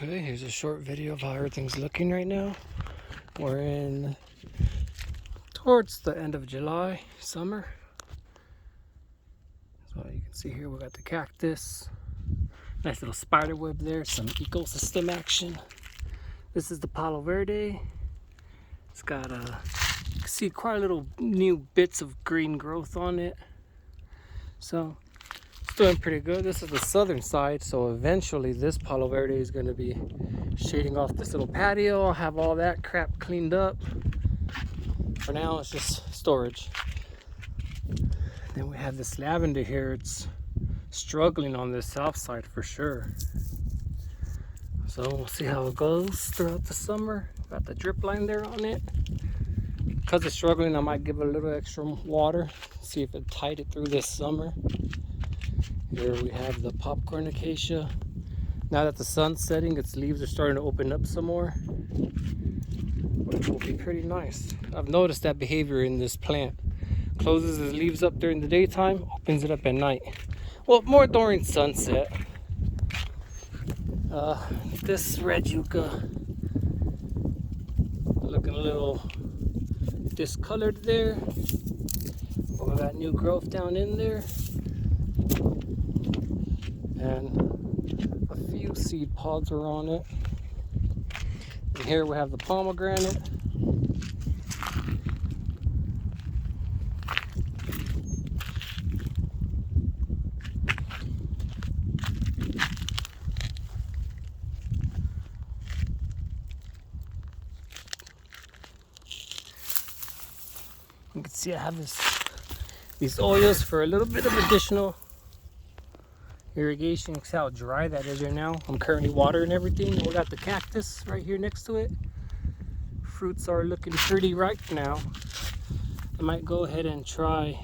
Okay, here's a short video of how everything's looking right now. We're in towards the end of July, summer. So you can see here we got the cactus. Nice little spider web there, some ecosystem action. This is the Palo Verde. It's got you can see quite a little new bits of green growth on it. So it's doing pretty good. This is the southern side, so eventually this Palo Verde is going to be shading off this little patio. I'll have all that crap cleaned up. For now, it's just storage. Then we have this lavender here. It's struggling on this south side for sure. So we'll see how it goes throughout the summer. Got the drip line there on it. Because it's struggling, I might give it a little extra water. See if it tied it through this summer. Here we have the popcorn acacia. Now that the sun's setting, its leaves are starting to open up some more. But it will be pretty nice. I've noticed that behavior in this plant. Closes its leaves up during the daytime, opens it up at night. Well, more during sunset. This red yucca looking a little discolored there. But we got new growth down in there. And a few seed pods are on it. And here we have the pomegranate. You can see I have these oils for a little bit of additional irrigation. You can see how dry that is right now. I'm currently watering everything. We got the cactus right here next to it. Fruits are looking pretty ripe now. I might go ahead and try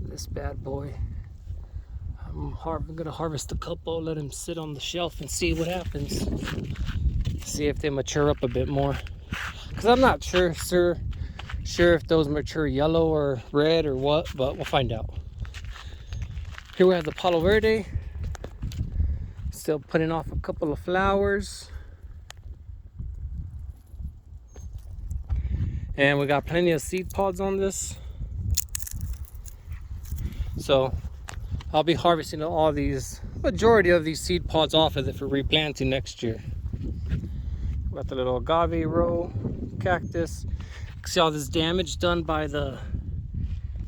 this bad boy. I'm gonna harvest a couple, let them sit on the shelf and see what happens. See if they mature up a bit more. Because I'm not sure if those mature yellow or red or what, but we'll find out. Here we have the Palo Verde. Still putting off a couple of flowers. And we got plenty of seed pods on this. So I'll be harvesting all these, majority of these seed pods off of it for replanting next year. We got the little agave row, cactus. See all this damage done by the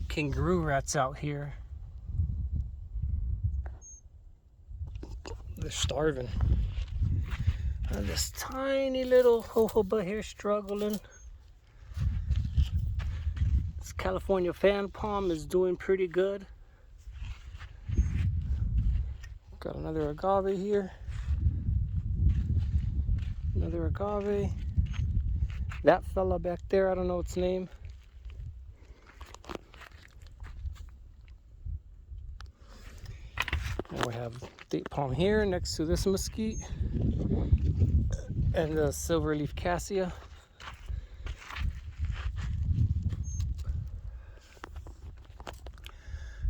kangaroo rats out here. They're starving. And this tiny little jojoba here struggling. This California fan palm is doing pretty good. Got another agave here. Another agave. That fella back there, I don't know its name. And we have date palm here next to this mesquite. And the silverleaf cassia.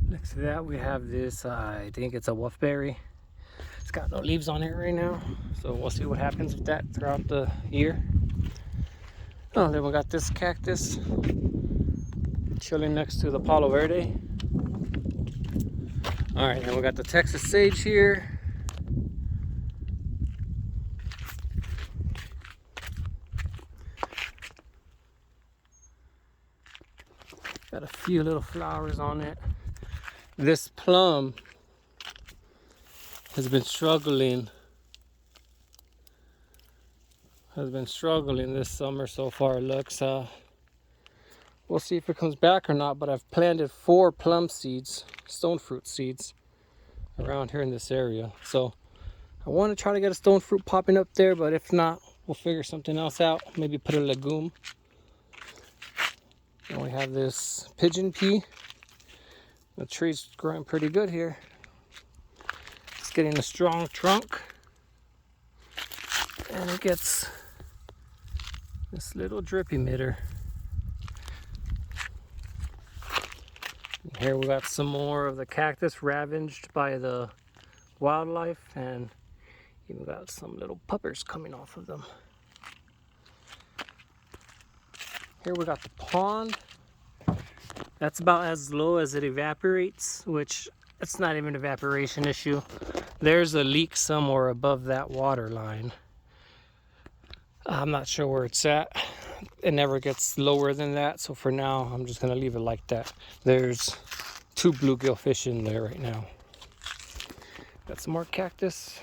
Next to that we have this, I think it's a wolfberry. It's got no leaves on it right now. So we'll see what happens with that throughout the year. Oh, then we got this cactus chilling next to the Palo Verde. All right, then we got the Texas sage here. Got a few little flowers on it. This plum has been struggling this summer so far. It looks we'll see if it comes back or not, but I've planted 4 plum seeds, stone fruit seeds, around here in this area. So I want to try to get a stone fruit popping up there, but if not, we'll figure something else out. Maybe put a legume. And we have this pigeon pea. The tree's growing pretty good here. It's getting a strong trunk. And it gets this little drip emitter. And here we got some more of the cactus ravaged by the wildlife, and Even got some little puppers coming off of them. Here we got the pond. That's about as low as it evaporates, which it's not even an evaporation issue. There's a leak somewhere above that water line. I'm not sure where it's at. It never gets lower than that, so for now I'm just gonna leave it like that. There's 2 bluegill fish in there right now. Got some more cactus.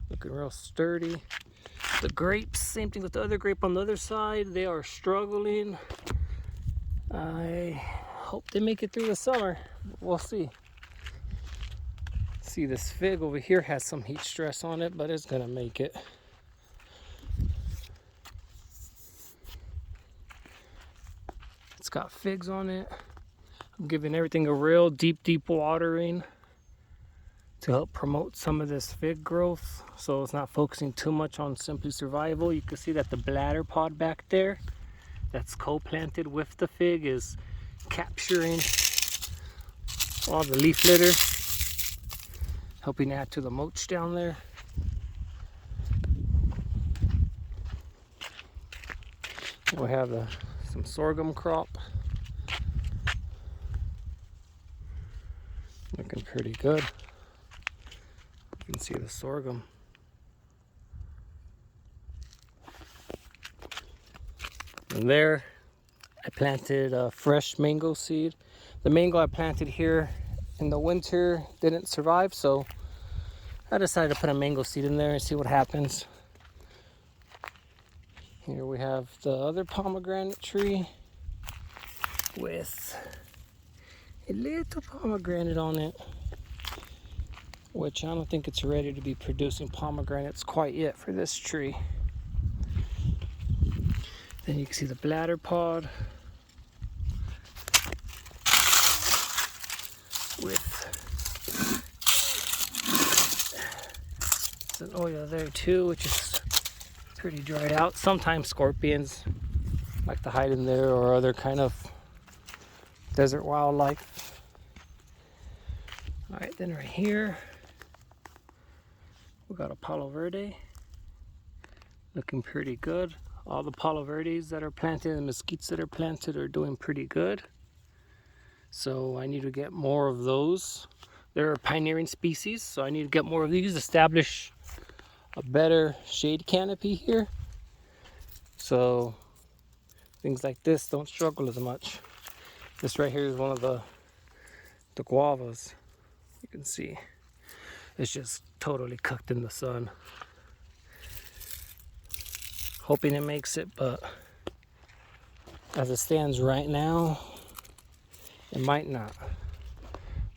Looking real sturdy. The grapes, same thing with the other grape on the other side. They are struggling. I hope they make it through the summer. We'll see. See, this fig over here has some heat stress on it, but it's gonna make it. It's got figs on it. I'm giving everything a real deep watering to help promote some of this fig growth, so it's not focusing too much on simply survival. You can see that the bladder pod back there that's co-planted with the fig is capturing all the leaf litter, helping add to the mulch down there. We have some sorghum crop. Looking pretty good. You can see the sorghum. And there, I planted a fresh mango seed. The mango I planted here in the winter didn't survive, so I decided to put a mango seed in there and see what happens. Here we have the other pomegranate tree with a little pomegranate on it, which I don't think it's ready to be producing pomegranates quite yet for this tree. Then you can see the bladder pod with an Oya there too, which is pretty dried out. Sometimes scorpions like to hide in there, or other kind of desert wildlife. All right, then right here we got a Palo Verde, looking pretty good. All the Palo Verdes that are planted and the mesquites that are planted are doing pretty good. So I need to get more of those. They're a pioneering species, so I need to get more of these, establish a better shade canopy here, so things like this don't struggle as much. This right here is one of the guavas. You can see it's just totally cooked in the sun. Hoping it makes it, but as it stands right now, it might not.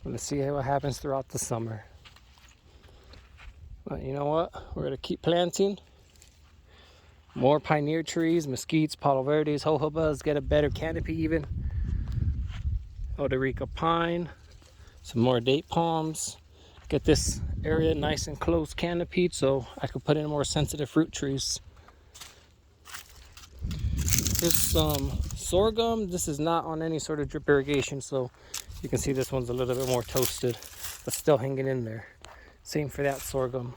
Let's see what happens throughout the summer. But you know what? We're gonna keep planting more pioneer trees, mesquites, Palo Verdes, jojobas, get a better canopy even. Odorica pine, some more date palms. Get this area nice and close canopied so I could put in more sensitive fruit trees. Here's some sorghum. This is not on any sort of drip irrigation, so you can see this one's a little bit more toasted, but still hanging in there. Same for that sorghum.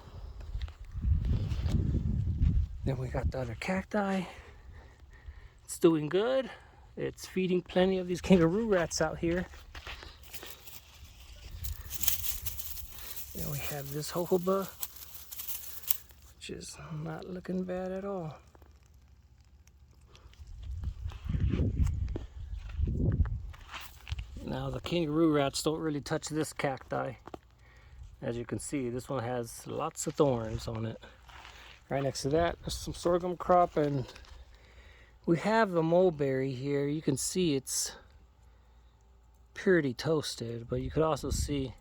Then we got the other cacti. It's doing good. It's feeding plenty of these kangaroo rats out here. Then we have this jojoba, which is not looking bad at all. Now the kangaroo rats don't really touch this cacti. As you can see, this one has lots of thorns on it. Right next to that, there's some sorghum crop, and we have the mulberry here. You can see it's pretty toasted, but you could also see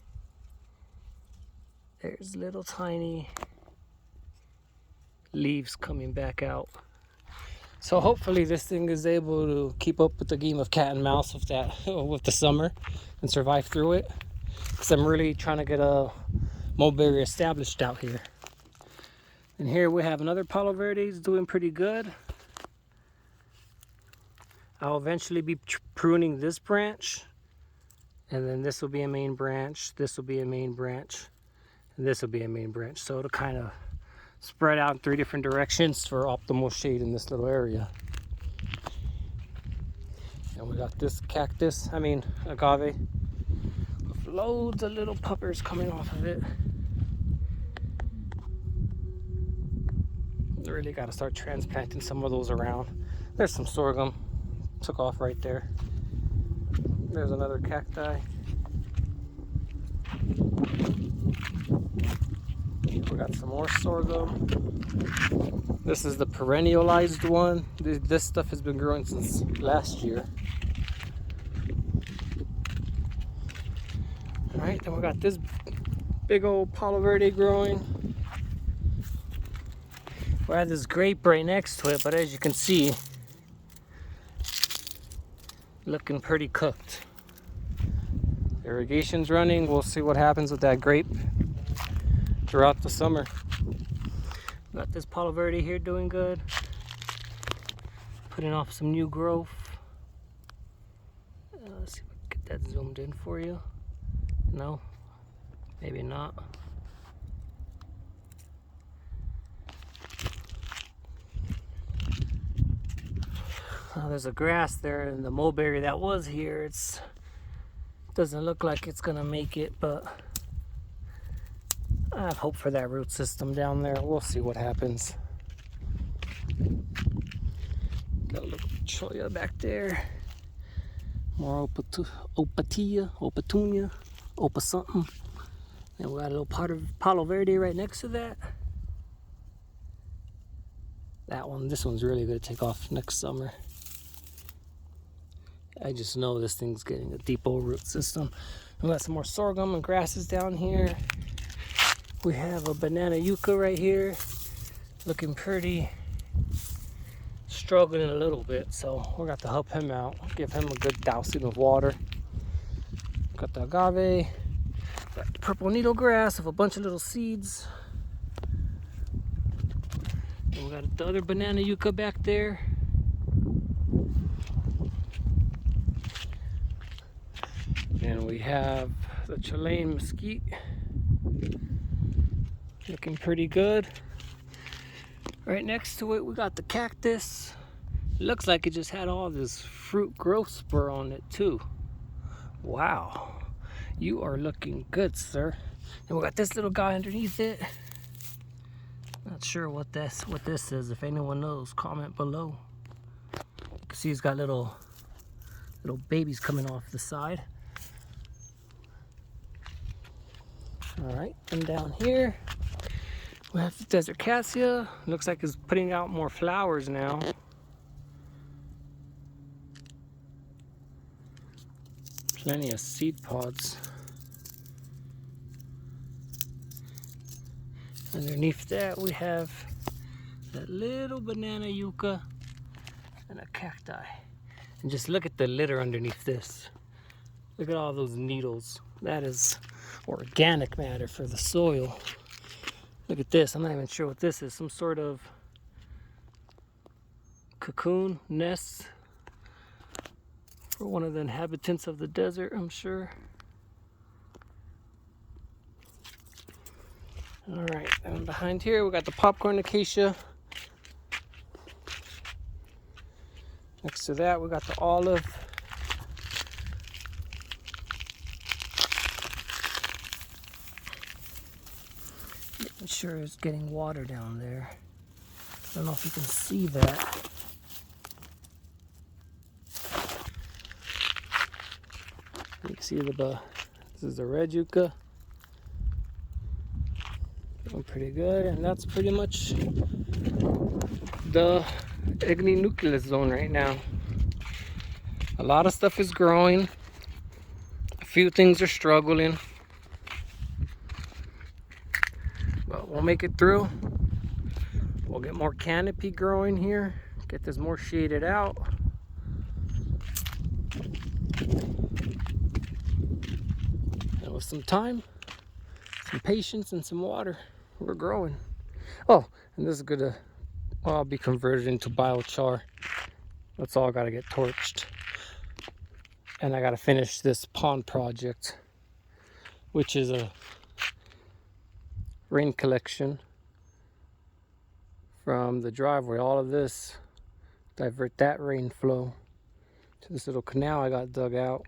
there's little tiny leaves coming back out. So hopefully this thing is able to keep up with the game of cat and mouse with that, with the summer, and survive through it. Because I'm really trying to get a mulberry established out here. And here we have another Palo Verde. It's doing pretty good. I'll eventually be pruning this branch, and then this will be a main branch. This will be a main branch, And this will be a main branch. So it'll kind of spread out in 3 different directions for optimal shade in this little area. And we got this cactus, agave, with loads of little puppers coming off of it. Really got to start transplanting some of those around. There's some sorghum, took off right there. There's another cacti. We got some more sorghum. This is the perennialized one. This stuff has been growing since last year. All right, then we got this big old Palo Verde growing. We have this grape right next to it, but as you can see, looking pretty cooked. Irrigation's running. We'll see what happens with that grape throughout the summer. Got this Palo Verde here doing good. Putting off some new growth. Let's see if we can get that zoomed in for you. No, maybe not. There's a grass there in the mulberry that was here. It doesn't look like it's gonna make it, but I have hope for that root system down there. We'll see what happens. Got a little cholla back there. More opatia, opa something. And we got a little part of Palo Verde right next to that. This one's really gonna take off next summer. I just know this thing's getting a deep old root system. We got some more sorghum and grasses down here. We have a banana yucca right here, looking pretty, struggling a little bit, so we're going to help him out, give him a good dousing of water. Got the agave, got the purple needle grass with a bunch of little seeds. And we got the other banana yucca back there. And we have the Chilean mesquite, looking pretty good. Right next to it, we got the cactus. It looks like it just had all this fruit growth spur on it too. Wow, you are looking good, sir. And we got this little guy underneath it. Not sure what this is. If anyone knows, comment below. You can see he's got little babies coming off the side. All right, and down here we have the desert cassia. Looks like it's putting out more flowers now. Plenty of seed pods. Underneath that we have that little banana yucca and a cacti. And just look at the litter underneath this. Look at all those needles. That is organic matter for the soil. Look at this. I'm not even sure what this is. Some sort of cocoon nest for one of the inhabitants of the desert, I'm sure. All right, and behind here we got the popcorn acacia. Next to that we got the olive. Making sure it's getting water down there. I don't know if you can see that. You can see this is the red yucca. Doing pretty good, and that's pretty much the igninucleus zone right now. A lot of stuff is growing. A few things are struggling. But we'll make it through. We'll get more canopy growing here. Get this more shaded out. And with some time, some patience, and some water, we're growing. Oh, and this is gonna, well, I'll be converted into biochar. That's all gotta get torched. And I gotta finish this pond project, which is a rain collection from the driveway. All of this, divert that rain flow to this little canal I got dug out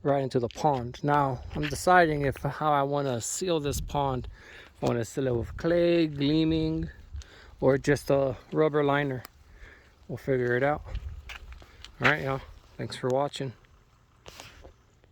right into the pond. Now I'm deciding if how I want to seal this pond. If I want to seal it with clay, gleaming, or just a rubber liner. We'll figure it out. All right, y'all. Thanks for watching.